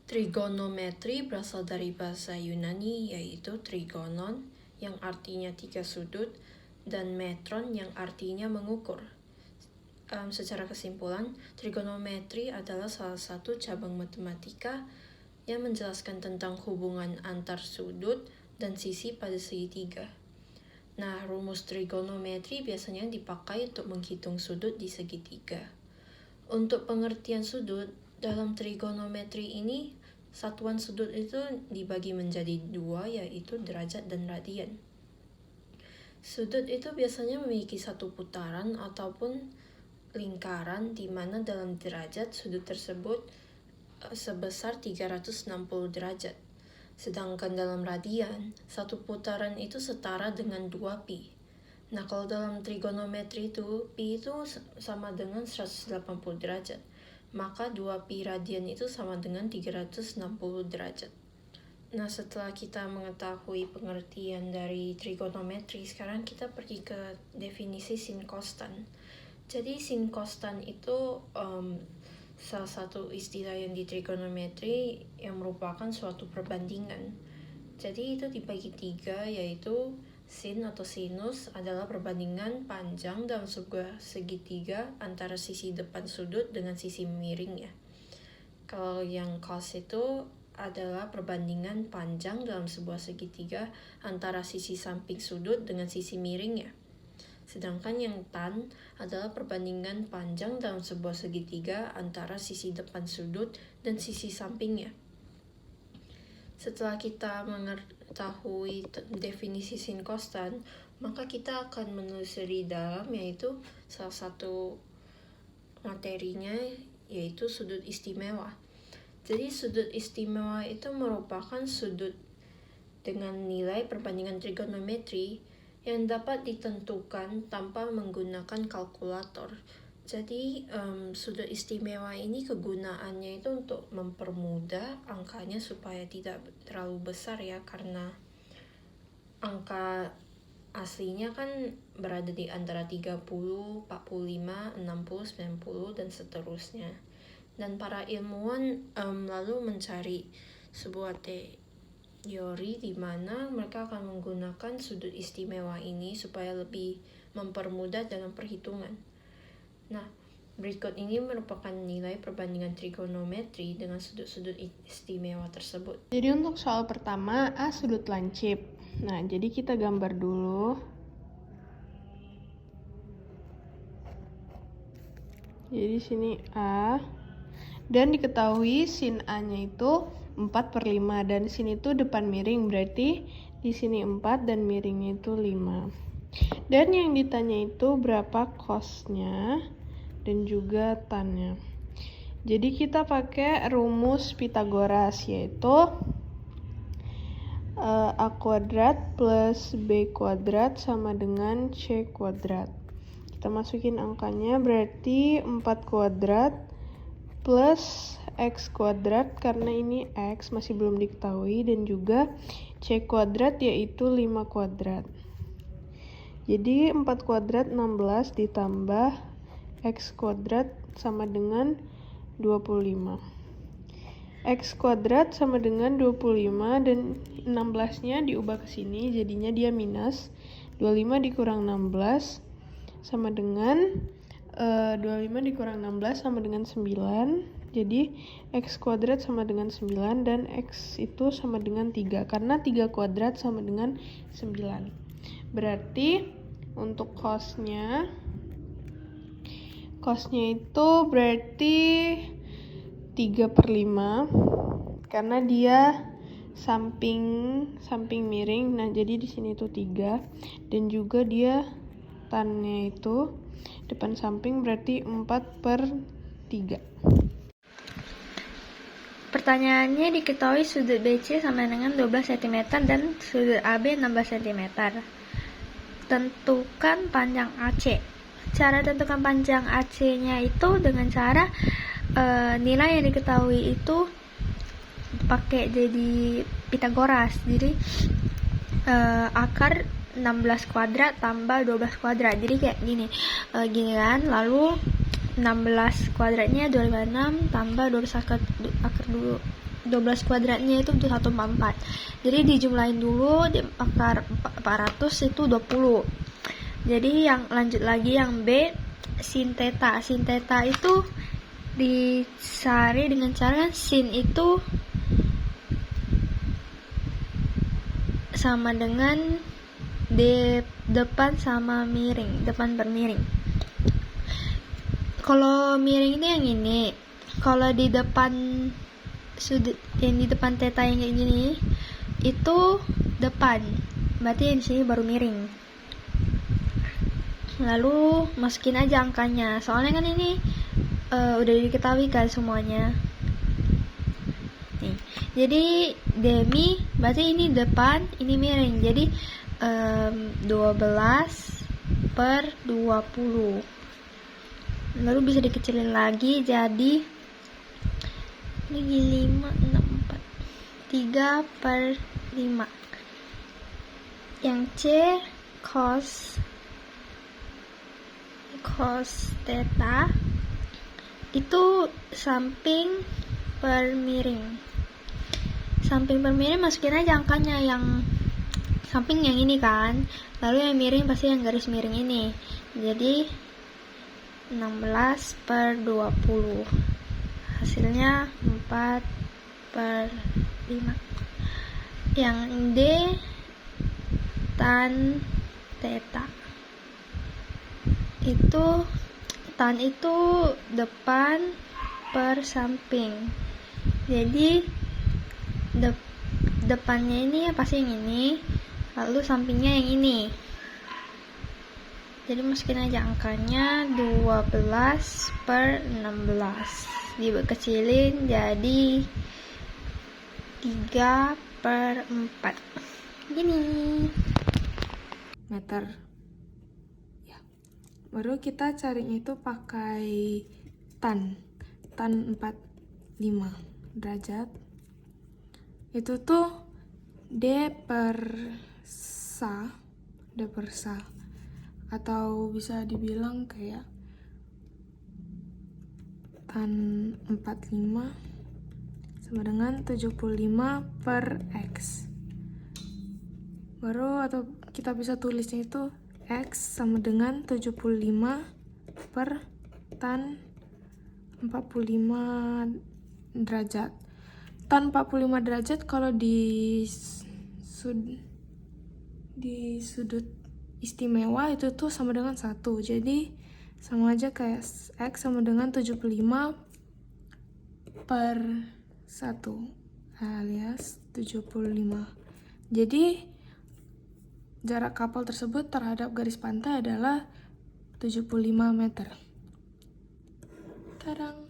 Trigonometri berasal dari bahasa Yunani yaitu trigonon yang artinya 3 sudut dan metron yang artinya mengukur. Secara kesimpulan, trigonometri adalah salah satu cabang matematika yang menjelaskan tentang hubungan antar sudut dan sisi pada segitiga. Nah, rumus trigonometri biasanya dipakai untuk menghitung sudut di segitiga. Untuk pengertian sudut, dalam trigonometri ini, satuan sudut itu dibagi menjadi 2, yaitu derajat dan radian. Sudut itu biasanya memiliki satu putaran ataupun lingkaran di mana dalam derajat sudut tersebut sebesar 360 derajat. Sedangkan dalam radian, satu putaran itu setara dengan 2 pi. Nah, kalau dalam trigonometri itu, pi itu sama dengan 180 derajat. Maka 2 pi radian itu sama dengan 360 derajat. Nah, setelah kita mengetahui pengertian dari trigonometri, sekarang kita pergi ke definisi sin kostan. Jadi sin kostan itu salah satu istilah yang di trigonometri yang merupakan suatu perbandingan. Jadi itu dibagi 3, yaitu sin atau sinus adalah perbandingan panjang dalam sebuah segitiga antara sisi depan sudut dengan sisi miringnya. Kalau yang cos itu adalah perbandingan panjang dalam sebuah segitiga antara sisi samping sudut dengan sisi miringnya. Sedangkan yang tan adalah perbandingan panjang dalam sebuah segitiga antara sisi depan sudut dan sisi sampingnya. Setelah kita mengetahui definisi sin kostan, maka kita akan menelusuri dalam, yaitu salah satu materinya yaitu sudut istimewa. Jadi sudut istimewa itu merupakan sudut dengan nilai perbandingan trigonometri yang dapat ditentukan tanpa menggunakan kalkulator. Jadi sudut istimewa ini kegunaannya itu untuk mempermudah angkanya supaya tidak terlalu besar ya, karena angka aslinya kan berada di antara 30, 45, 60, 90 dan seterusnya. Dan para ilmuwan lalu mencari sebuah teori di mana mereka akan menggunakan sudut istimewa ini supaya lebih mempermudah dalam perhitungan. Nah, berikut ini merupakan nilai perbandingan trigonometri dengan sudut-sudut istimewa tersebut. Jadi untuk soal pertama, A sudut lancip. Nah, jadi kita gambar dulu. Jadi sini A. Dan diketahui sin A-nya itu 4/5 dan sini tuh depan miring, berarti di sini 4 dan miringnya itu 5. Dan yang ditanya itu berapa cosnya dan juga tannya. Jadi kita pakai rumus Pythagoras, yaitu A kuadrat plus B kuadrat sama dengan C kuadrat. Kita masukin angkanya, berarti 4 kuadrat plus X kuadrat, karena ini X masih belum diketahui, dan juga C kuadrat yaitu 5 kuadrat. Jadi 4 kuadrat 16 ditambah X kuadrat sama dengan 25. X kuadrat sama dengan 25 dan 16-nya diubah ke sini, jadinya dia minus. 25 dikurang 16 sama dengan 25 dikurang 16 sama dengan 9. Jadi X kuadrat sama dengan 9 dan X itu sama dengan 3, karena 3 kuadrat sama dengan 9. Berarti untuk cosnya itu berarti 3/5, karena dia samping miring. Nah, jadi di sini tuh 3, dan juga dia tannya itu depan samping, berarti 4/3. Pertanyaannya, diketahui sudut BC sama dengan 12 cm dan sudut AB 16 cm. Tentukan panjang AC. Cara tentukan panjang AC-nya itu dengan cara nilai yang diketahui itu pakai jadi Pythagoras. Jadi akar 16 kuadrat tambah 12 kuadrat. Jadi kayak gini kan. Lalu 16 kuadratnya 256 tambah 12 akar dulu. 12 kuadratnya itu 144. Jadi dijumlahin dulu, di akar 400 itu 20. Jadi yang lanjut lagi yang B, sin theta. Sin theta itu dicari dengan cara sin itu sama dengan depan sama miring, depan bermiring. Kalau miring itu yang ini. Kalau di depan sudut yang di depan theta yang kayak gini itu depan. Berarti yang di sini baru miring. Lalu masukin aja angkanya. Soalnya kan ini udah diketahui kan semuanya. Nih. Jadi demi berarti ini depan, ini miring. Jadi 12 per 20. Lalu bisa dikecilin lagi jadi lagi 5, 6, 4 3 per 5. Yang C cos theta itu samping per miring. Samping per miring masukin aja angkanya, yang samping yang ini kan, lalu yang miring pasti yang garis miring ini. Jadi 16 per 20, hasilnya 4 per 5. Yang D tan theta itu, tan itu depan per samping. Jadi depannya ini pasti yang ini, lalu sampingnya yang ini. Jadi masukin aja angkanya 12 per 16. Dikecilin jadi 3 per 4. Gini. Meter. Ya. Baru kita carinya itu pakai tan 45 derajat. Itu tuh D per sa atau bisa dibilang kayak tan 45 sama dengan 75 per X. Baru atau kita bisa tulisnya itu X sama dengan 75 per tan 45 derajat. Tan 45 derajat kalau di sudut istimewa itu tuh sama dengan 1. Jadi sama aja kayak X sama dengan 75 per 1 alias 75. Jadi jarak kapal tersebut terhadap garis pantai adalah 75 meter. Tadang!